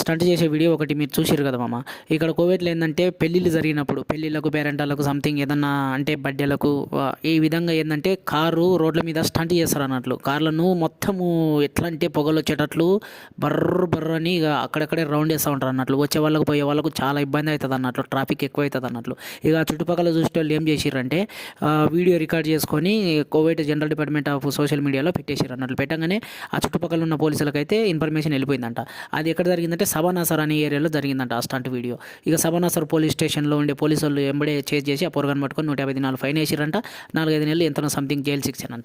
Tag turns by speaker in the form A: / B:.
A: Stunt చేసే video ఒకటి మీరు చూసిరు కదా మామ. ఇక్కడ కోవిడ్లో ఏంటంటే పెళ్ళిళ్ళు జరిగినప్పుడు పెళ్ళిళ్ళకు పేరెంటాలకు సంథింగ్ ఏదన్నా అంటే బర్త్డేలకు ఈ విధంగా ఏంటంటే కారు రోడ్ల మీద స్టంట్ చేస్తారు అన్నట్లు. కార్లను మొత్తము ఎట్లా అంటే పొగలు వచ్చేటట్లు బర్ర బర్ర అని ఇక అక్కడక్కడే రౌండ్ వేస్తూ ఉంటారు అన్నట్లు. వచ్చే వాళ్ళకు పోయే వాళ్ళకు చాలా ఇబ్బంది అవుతుంది అన్నట్లు, ట్రాఫిక్ ఎక్కువ అవుతుంది అన్నట్లు. ఇక చుట్టుపక్కల చూసే వాళ్ళు ఏం చేసిర్రంటే వీడియో రికార్డ్ చేసుకొని Covid general department of social మీడియాలో పెట్టేసారు అన్నట్లు. పెట్టగానే ఆ చుట్టుపక్కల ఉన్న పోలీసులకైతే ఇన్ఫర్మేషన్ వెళ్ళిపోయిందంట. అది ఎక్కడ జరిగిందంటే సబానాసర్ అనే ఏరియాలో జరిగిందంట ఆ స్టంట్ వీడియో. ఇక సబానాసర్ పోలీస్ స్టేషన్లో ఉండే పోలీసు వాళ్ళు ఎంబడే చేజ్ చేసి ఆ పొరగాన్ని పట్టుకొని 150 దినాలు ఫైన్ వేసిరంట. 4-5 నెలలు ఎంతనో సంథింగ్ జైలు శిక్ష అంట.